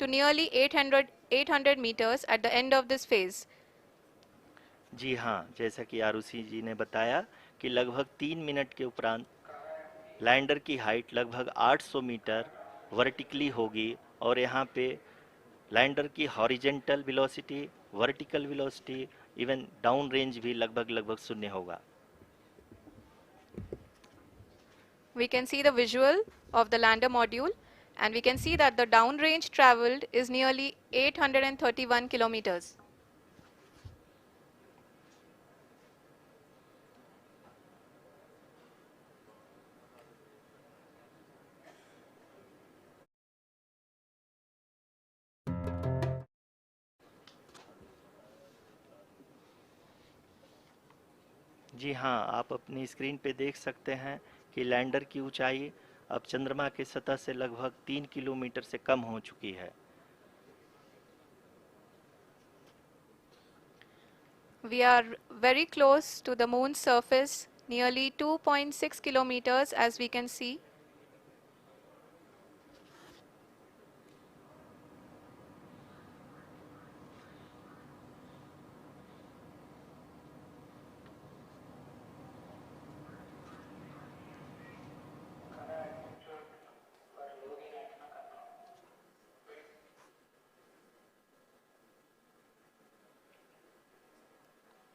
to nearly 800 meters at the end of this phase. जी हाँ, जैसा कि आरुषि जी ने बताया कि लगभग 3 मिनट के उपरांत लैंडर की हाइट लगभग 800 मीटर वर्टिकली होगी और यहाँ पे लैंडर की horizontal velocity, vertical velocity, even down range भी लगभग लगभग शून्य होगा। We can see the visual of the lander module, and we can see that the downrange traveled is nearly 831 kilometers. जी हाँ, आप अपनी स्क्रीन पे देख सकते हैं कि लैंडर की ऊंचाई अब चंद्रमा की सतह से लगभग 3 किलोमीटर से कम हो चुकी है। We are very close to the moon's surface, nearly 2.6 kilometers as we can see.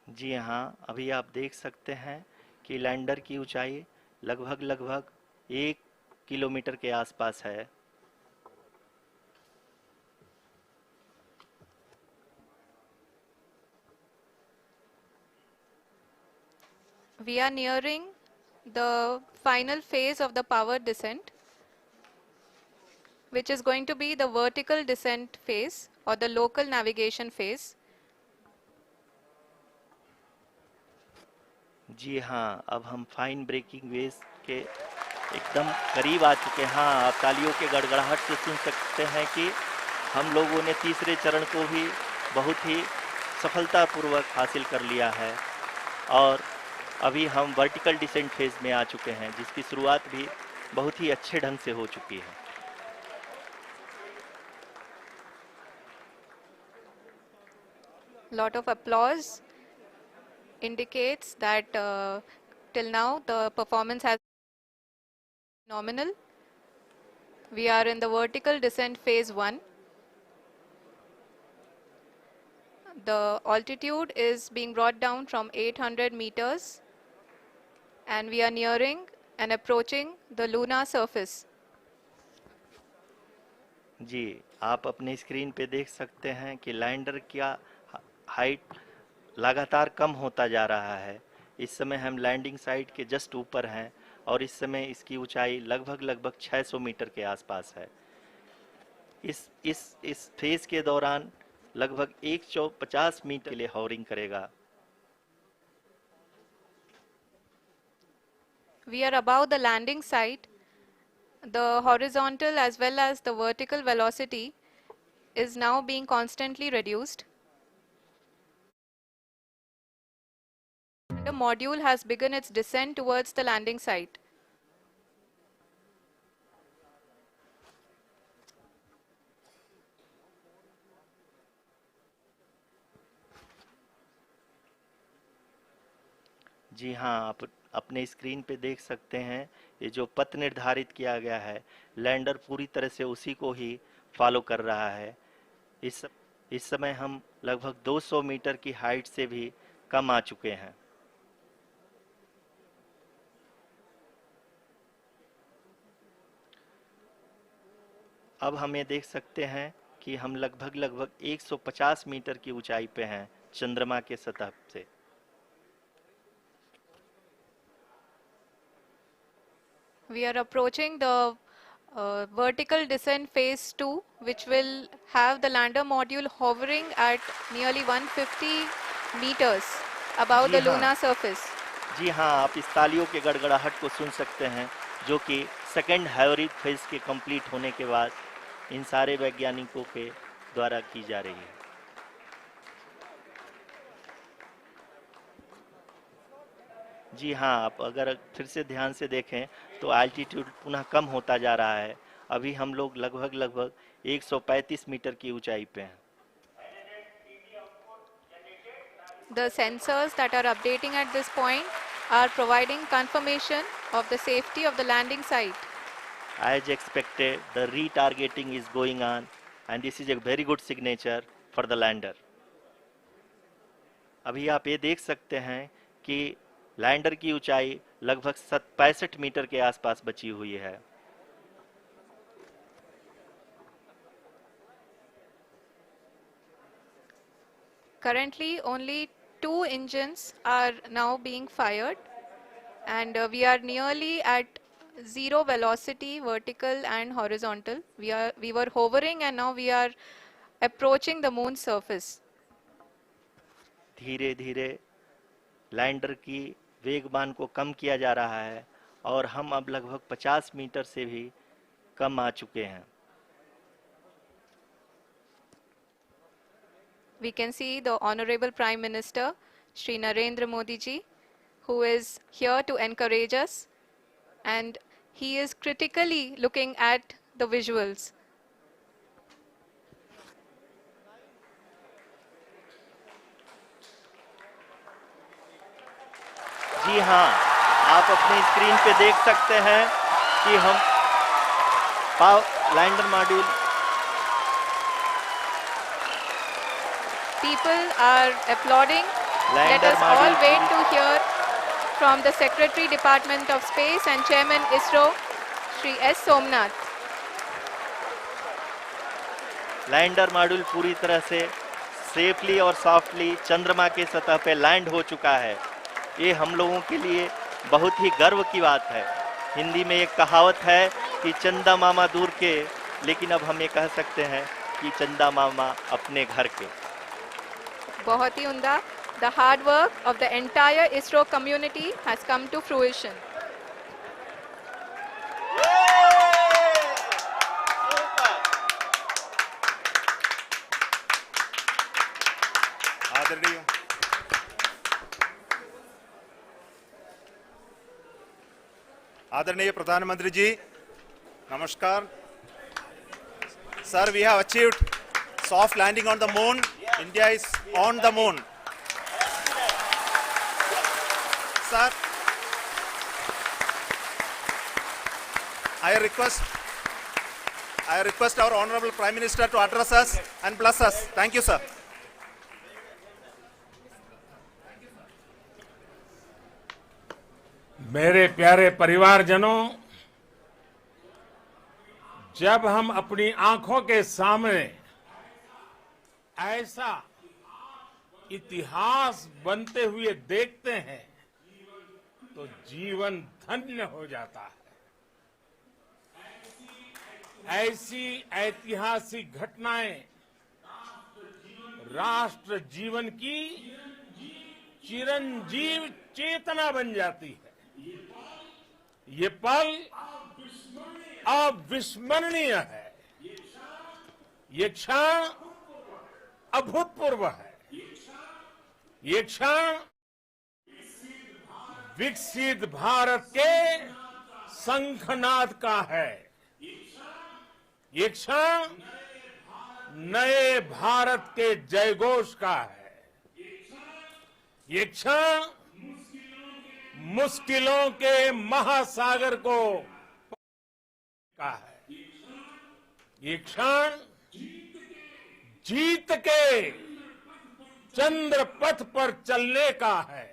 जी हाँ, अभी आप देख सकते हैं कि लैंडर की ऊंचाई लगभग लगभग 1 किलोमीटर के आसपास है। We are nearing the final phase of the power descent, which is going to be the vertical descent phase or the local navigation phase. जी हाँ, अब हम फाइन ब्रेकिंग वेव्स के एकदम करीब आ चुके हैं। हाँ, आप तालियों के गड़गड़ाहट से सुन सकते हैं कि हम लोगों ने तीसरे चरण को भी बहुत ही सफलतापूर्वक हासिल कर लिया है और अभी हम वर्टिकल डिसेंट फेज में आ चुके हैं, जिसकी शुरुआत भी बहुत ही अच्छे ढंग से हो चुकी है। Lot of applause indicates that till now the performance has been phenomenal. We are in the vertical descent phase 1. The altitude is being brought down from 800 meters and we are nearing and approaching the lunar surface. जी, आप अपने screen पे देख सकते हैं कि lander का height लगातार कम होता जा रहा है। इस समय हम लैंडिंग साइट के जस्ट ऊपर हैं और इस समय इसकी ऊंचाई लगभग लगभग 600 मीटर के आसपास है। इस फेज के दौरान लगभग 150 मीटर के लिए हॉवरिंग करेगा। We are above the landing site. The horizontal as well as the vertical velocity is now being constantly reduced. The module has begun its descent towards the landing site. जी हाँ, आप अपने screen पे देख सकते हैं ये जो पथ निर्धारित किया गया है, लैंडर पूरी तरह से उसी को ही फॉलो कर रहा है। इस इस समय हम लगभग 200 मीटर की हाइट से भी कम आ चुके हैं। अब हम ये देख सकते हैं कि हम लगभग लगभग 150 मीटर की ऊंचाई पे हैं चंद्रमा के सतह से। We are approaching the vertical descent phase 2, which will have the lander module hovering at nearly 150 meters above ji the हाँ, lunar surface. जी हाँ, आप इस तालियों के गड़गड़ाहट को सुन सकते हैं, जो कि सेकंड हाइब्रिड फेज के कंप्लीट होने के बाद इन सारे वैज्ञानिकों के द्वारा की जा रही है। जी हाँ, आप अगर फिर से ध्यान से देखें तो एल्टीट्यूड पुनः कम होता जा रहा है अभी हम लोग लगभग 135 मीटर की ऊंचाई पे हैं। The sensors that are updating at this point are providing confirmation of the safety of the landing site. As expected, the retargeting is going on, and this is a very good signature for the lander. अभी आप ये देख सकते हैं कि lander की ऊंचाई लगभग 65 मीटर के आसपास बची हुई है। Currently, only 2 engines are now being fired, and we are nearly at zero velocity, vertical and horizontal. We were hovering, and now we are approaching the moon's surface. धीरे धीरे लैंडर की वेगमान को कम किया जा रहा है और हम अब लगभग 50 मीटर से भी कम आ चुके हैं। We can see the Honorable Prime Minister, Shri Narendra Modi ji, who is here to encourage us, and he is critically looking at the visuals. जी हाँ, आप अपनी स्क्रीन पे देख सकते हैं कि हम lander module People are applauding. Let us all wait to hear from the Secretary Department of Space and Chairman ISRO, Shri S. Somnath. Lander module पूरी तरह से सेफली और सॉफ्टली चंद्रमा के सतह पे लैंड हो चुका है। ये हम लोगों के लिए बहुत ही गर्व की बात है। हिंदी में एक कहावत है कि चंदा मामा दूर के, लेकिन अब हम ये कह सकते हैं कि चंदा मामा अपने घर के। बहुत ही उम्दा. The hard work of the entire ISRO community has come to fruition. आदरणीय आदरणीय प्रधानमंत्री जी, नमस्कार। Sir, we have achieved soft landing on the moon. India is on the moon. Sir, I request our Honorable Prime Minister to address us and bless us. Thank you, sir. मेरे प्यारे परिवारजनों, जब हम अपनी आंखों के सामने ऐसा इतिहास बनते हुए देखते हैं तो जीवन धन्य हो जाता है। ऐसी ऐतिहासिक घटनाएं राष्ट्र जीवन की चिरंजीव चेतना बन जाती है। ये पल अविस्मरणीय है। ये क्षण अभूतपूर्व है। ये क्षण विकसित भारत के शंखनाद का है। ये क्षण नए भारत के जयघोष का है। ये क्षण मुश्किलों के महासागर को का है। ये क्षण जीत के चंद्र पथ पर चलने का है।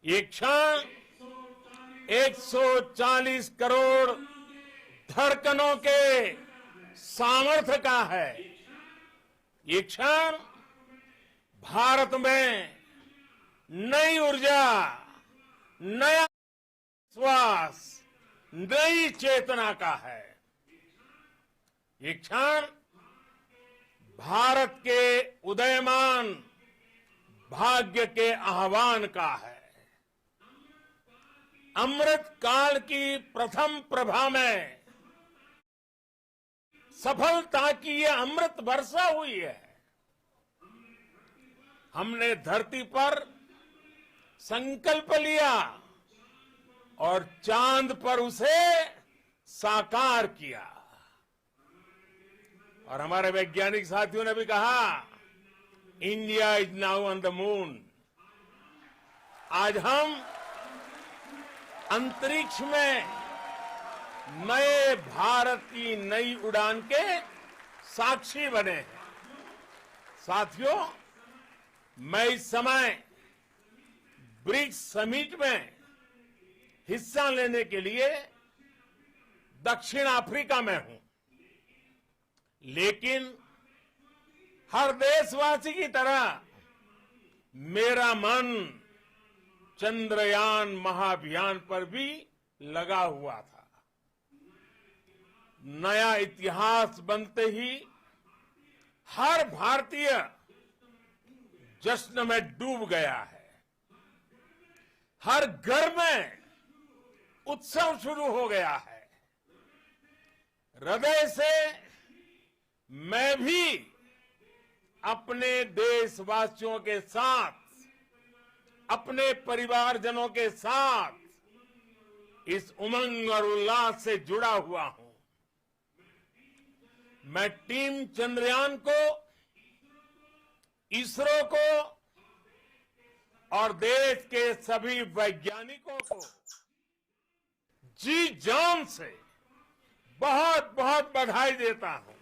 ये क्षण 140 करोड़ धड़कनों के सामर्थ्य का है। ये क्षण भारत में नई ऊर्जा, नया विश्वास, नई चेतना का है। ये क्षण भारत के उदयमान भाग्य के आह्वान का है। अमृत काल की प्रथम प्रभा में सफलता की ये अमृत वर्षा हुई है। हमने धरती पर संकल्प लिया और चांद पर उसे साकार किया। और हमारे वैज्ञानिक साथियों ने भी कहा, India is now on the moon. आज हम अंतरिक्ष में नए भारत की नई उड़ान के साक्षी बने हैं। साथियों, मैं इस समय ब्रिक्स समिट में हिस्सा लेने के लिए दक्षिण अफ्रीका में हूं, लेकिन हर देशवासी की तरह मेरा मन चंद्रयान महाअभियान पर भी लगा हुआ था। नया इतिहास बनते ही हर भारतीय जश्न में डूब गया है। हर घर में उत्सव शुरू हो गया है। हृदय से मैं भी अपने देशवासियों के साथ, अपने परिवारजनों के साथ इस उमंग और उल्लास से जुड़ा हुआ हूं। मैं टीम चंद्रयान को, इसरो को और देश के सभी वैज्ञानिकों को जी जान से बहुत बहुत बधाई देता हूं।